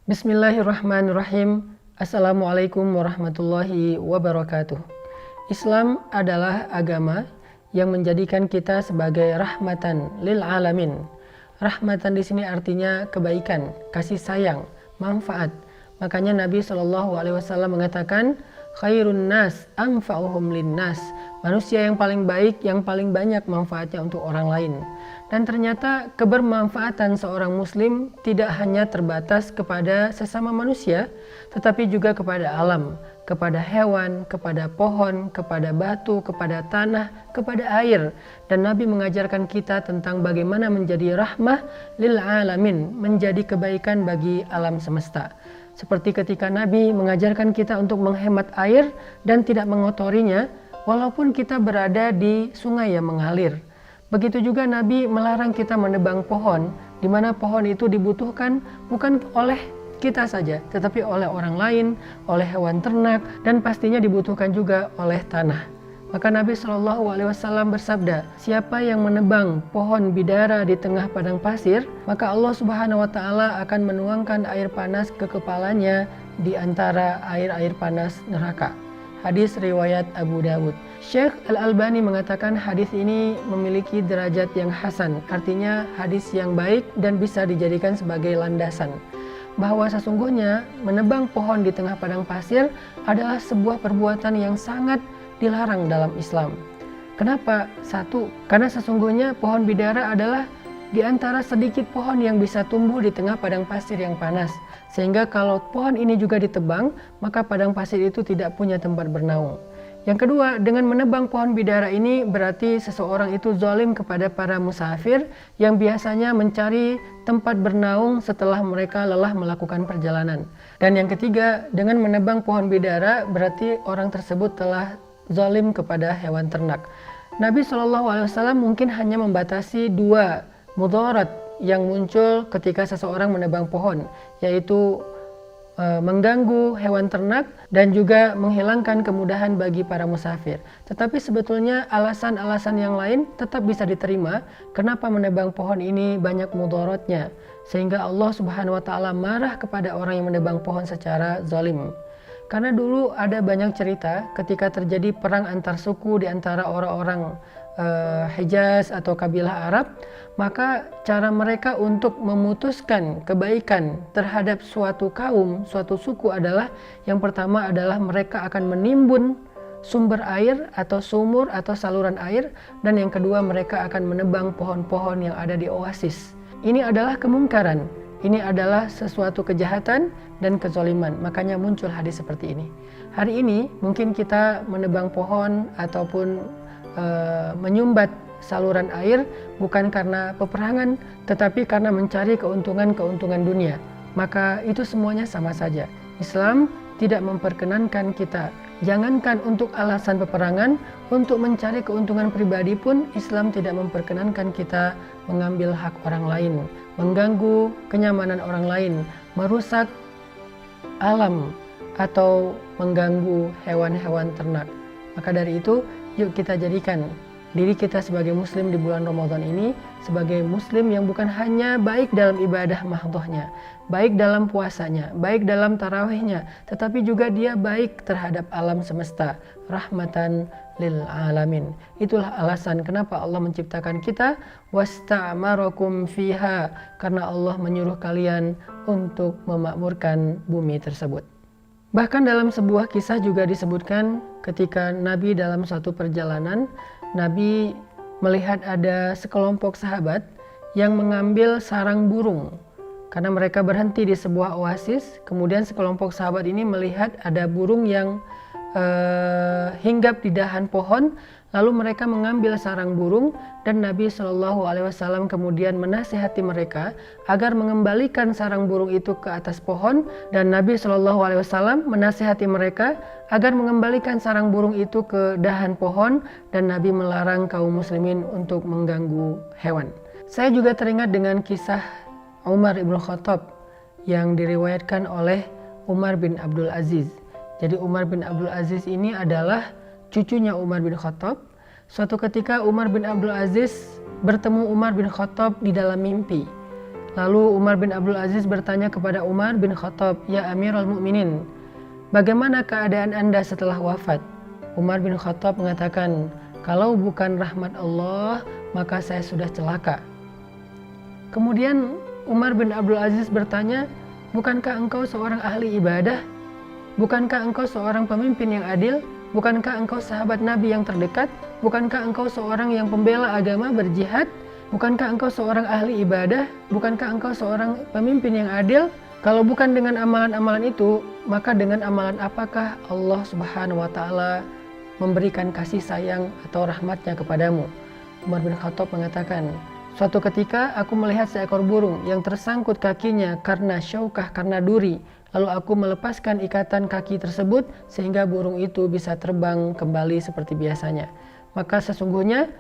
Bismillahirrahmanirrahim. Assalamualaikum warahmatullahi wabarakatuh. Islam adalah agama yang menjadikan kita sebagai rahmatan lil alamin. Rahmatan di sini artinya kebaikan, kasih sayang, manfaat. Makanya Nabi SAW mengatakan, khairun nas anfa'uhum linnas. Manusia yang paling baik, yang paling banyak manfaatnya untuk orang lain. Dan ternyata kebermanfaatan seorang muslim tidak hanya terbatas kepada sesama manusia, tetapi juga kepada alam, kepada hewan, kepada pohon, kepada batu, kepada tanah, kepada air. Dan Nabi mengajarkan kita tentang bagaimana menjadi rahmah lil alamin, menjadi kebaikan bagi alam semesta. Seperti ketika Nabi mengajarkan kita untuk menghemat air dan tidak mengotorinya, walaupun kita berada di sungai yang mengalir. Begitu juga Nabi melarang kita menebang pohon, di mana pohon itu dibutuhkan bukan oleh kita saja, tetapi oleh orang lain, oleh hewan ternak, dan pastinya dibutuhkan juga oleh tanah. Maka Nabi SAW bersabda, siapa yang menebang pohon bidara di tengah padang pasir, maka Allah Subhanahu wa Ta'ala akan menuangkan air panas ke kepalanya di antara air-air panas neraka. Hadis riwayat Abu Dawud. Syekh Al-Albani mengatakan hadis ini memiliki derajat yang hasan, artinya hadis yang baik dan bisa dijadikan sebagai landasan. Bahwa sesungguhnya menebang pohon di tengah padang pasir adalah sebuah perbuatan yang sangat dilarang dalam Islam. Kenapa? Satu, karena sesungguhnya pohon bidara adalah di antara sedikit pohon yang bisa tumbuh di tengah padang pasir yang panas. Sehingga kalau pohon ini juga ditebang, maka padang pasir itu tidak punya tempat bernaung. Yang kedua, dengan menebang pohon bidara ini berarti seseorang itu zalim kepada para musafir yang biasanya mencari tempat bernaung setelah mereka lelah melakukan perjalanan. Dan yang ketiga, dengan menebang pohon bidara berarti orang tersebut telah zalim kepada hewan ternak. Nabi SAW mungkin hanya membatasi dua mudarat yang muncul ketika seseorang menebang pohon, yaitu mengganggu hewan ternak dan juga menghilangkan kemudahan bagi para musafir. Tetapi sebetulnya alasan-alasan yang lain tetap bisa diterima. Kenapa menebang pohon ini banyak mudaratnya, sehingga Allah Subhanahu wa Ta'ala marah kepada orang yang menebang pohon secara zalim. Karena dulu ada banyak cerita ketika terjadi perang antar suku di antara orang-orang Hijaz atau kabilah Arab, maka cara mereka untuk memutuskan kebaikan terhadap suatu kaum, suatu suku adalah yang pertama adalah mereka akan menimbun sumber air atau sumur atau saluran air, dan yang kedua mereka akan menebang pohon-pohon yang ada di oasis. Ini adalah kemungkaran, ini adalah sesuatu kejahatan dan kezaliman, makanya muncul hadis seperti ini. Hari ini mungkin kita menebang pohon ataupun menyumbat saluran air bukan karena peperangan, tetapi karena mencari keuntungan dunia. Maka itu semuanya sama saja. Islam tidak memperkenankan kita, jangankan untuk alasan peperangan, untuk mencari keuntungan pribadi pun Islam tidak memperkenankan kita mengambil hak orang lain, mengganggu kenyamanan orang lain, merusak alam atau mengganggu hewan-hewan ternak. Maka dari itu, yuk kita jadikan diri kita sebagai muslim di bulan Ramadan ini sebagai muslim yang bukan hanya baik dalam ibadah mahdhahnya, baik dalam puasanya, baik dalam tarawihnya, tetapi juga dia baik terhadap alam semesta, rahmatan lil alamin. Itulah alasan kenapa Allah menciptakan kita, wasta'marakum fiha, karena Allah menyuruh kalian untuk memakmurkan bumi tersebut. Bahkan dalam sebuah kisah juga disebutkan ketika Nabi dalam suatu perjalanan, Nabi melihat ada sekelompok sahabat yang mengambil sarang burung. Karena mereka berhenti di sebuah oasis, kemudian sekelompok sahabat ini melihat ada burung yang hinggap di dahan pohon, lalu mereka mengambil sarang burung, dan Nabi SAW kemudian menasihati mereka agar mengembalikan sarang burung itu ke atas pohon, dan Nabi SAW menasihati mereka agar mengembalikan sarang burung itu ke dahan pohon, dan Nabi melarang kaum muslimin untuk mengganggu hewan. Saya juga teringat dengan kisah Umar ibn Khattab yang diriwayatkan oleh Umar bin Abdul Aziz. Jadi Umar bin Abdul Aziz ini adalah cucunya Umar bin Khattab. Suatu ketika Umar bin Abdul Aziz bertemu Umar bin Khattab di dalam mimpi. Lalu Umar bin Abdul Aziz bertanya kepada Umar bin Khattab, "Ya Amirul Mukminin, bagaimana keadaan Anda setelah wafat?" Umar bin Khattab mengatakan, "Kalau bukan rahmat Allah, maka saya sudah celaka." Kemudian Umar bin Abdul Aziz bertanya, "Bukankah engkau seorang ahli ibadah? Bukankah engkau seorang pemimpin yang adil? Bukankah engkau sahabat Nabi yang terdekat? Bukankah engkau seorang yang pembela agama berjihad? Bukankah engkau seorang ahli ibadah? Bukankah engkau seorang pemimpin yang adil? Kalau bukan dengan amalan-amalan itu, maka dengan amalan apakah Allah Subhanahu wa Ta'ala memberikan kasih sayang atau rahmatnya kepadamu?" Umar bin Khattab mengatakan, "Suatu ketika aku melihat seekor burung yang tersangkut kakinya karena syaukah, karena duri. Lalu aku melepaskan ikatan kaki tersebut sehingga burung itu bisa terbang kembali seperti biasanya. Maka sesungguhnya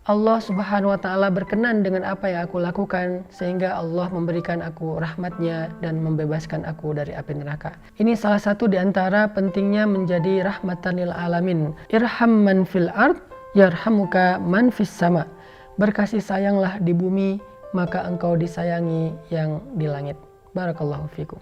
Allah Subhanahu wa Ta'ala berkenan dengan apa yang aku lakukan, sehingga Allah memberikan aku rahmatnya dan membebaskan aku dari api neraka." Ini salah satu di antara pentingnya menjadi rahmatan lil alamin. Irham man fil ard yarhamuka man fis sama. Berkasih sayanglah di bumi, maka engkau disayangi yang di langit. Barakallahu fikum.